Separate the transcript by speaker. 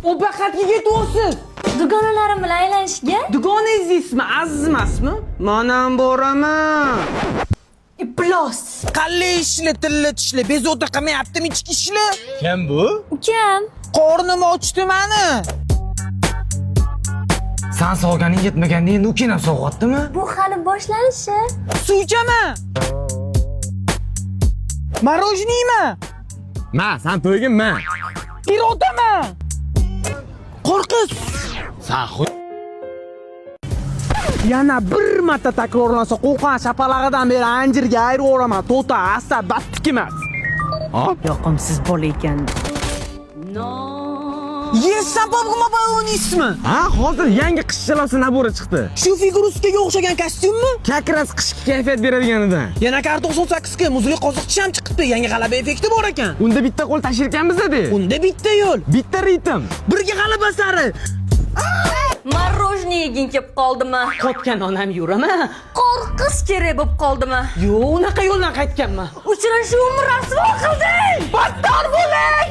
Speaker 1: O bakatga ketyapsiz.
Speaker 2: Dugonalarim bilan aylanishga.
Speaker 1: Dugonangiz ismi Aziz emasmi? Manam boraman.
Speaker 2: Iplos.
Speaker 1: Qalay ishli, tilla tishli, bezovta qilmayaptimi ichki ishli?
Speaker 3: Kim bu?
Speaker 2: Ukam.
Speaker 1: Qornim ochdi meni.
Speaker 3: Sen sog'ganing yetmaganda endi u ham sog'yaptimi?
Speaker 2: Bu hali boshlanishi.
Speaker 1: Suv ichaman. Marojniymi?
Speaker 3: Ma, sen to'yginma.
Speaker 1: Pirotaman. Qo'rqiz.
Speaker 3: Sen
Speaker 1: Yana bir marta takrorlansa qo'qon shapalag'idan beri anjirga ayiraman. Tota asab battik emas. Yoqimsiz bola ekan. Yesam popg'uma uni ismi.
Speaker 3: Ha, hozir yangi qishchalosi nabora chiqdi.
Speaker 1: Shu figuruskaga o'xshagan kostyummi?
Speaker 3: Kakras qishki kayfiyat beradiganidan.
Speaker 1: Yana kar 98 ga muzli qoziqchi ham chiqibdi. Yangi g'alaba effekti bor ekan.
Speaker 3: Unda bitta qo'l tashirkanmiz-da.
Speaker 1: Unda bitta yo'l,
Speaker 3: Bitta ritm.
Speaker 1: birga g'alaba sari.
Speaker 2: Marojniy yeging kelib qoldimi?
Speaker 1: Qotgan onam yuraman.
Speaker 2: Qo'rqish kerak bo'lib qoldimi?
Speaker 1: Yo'q, unaqa yo'ldan qaytganman.
Speaker 2: Uchrashuvimni rasvo qilding.
Speaker 1: Battar bo'ling!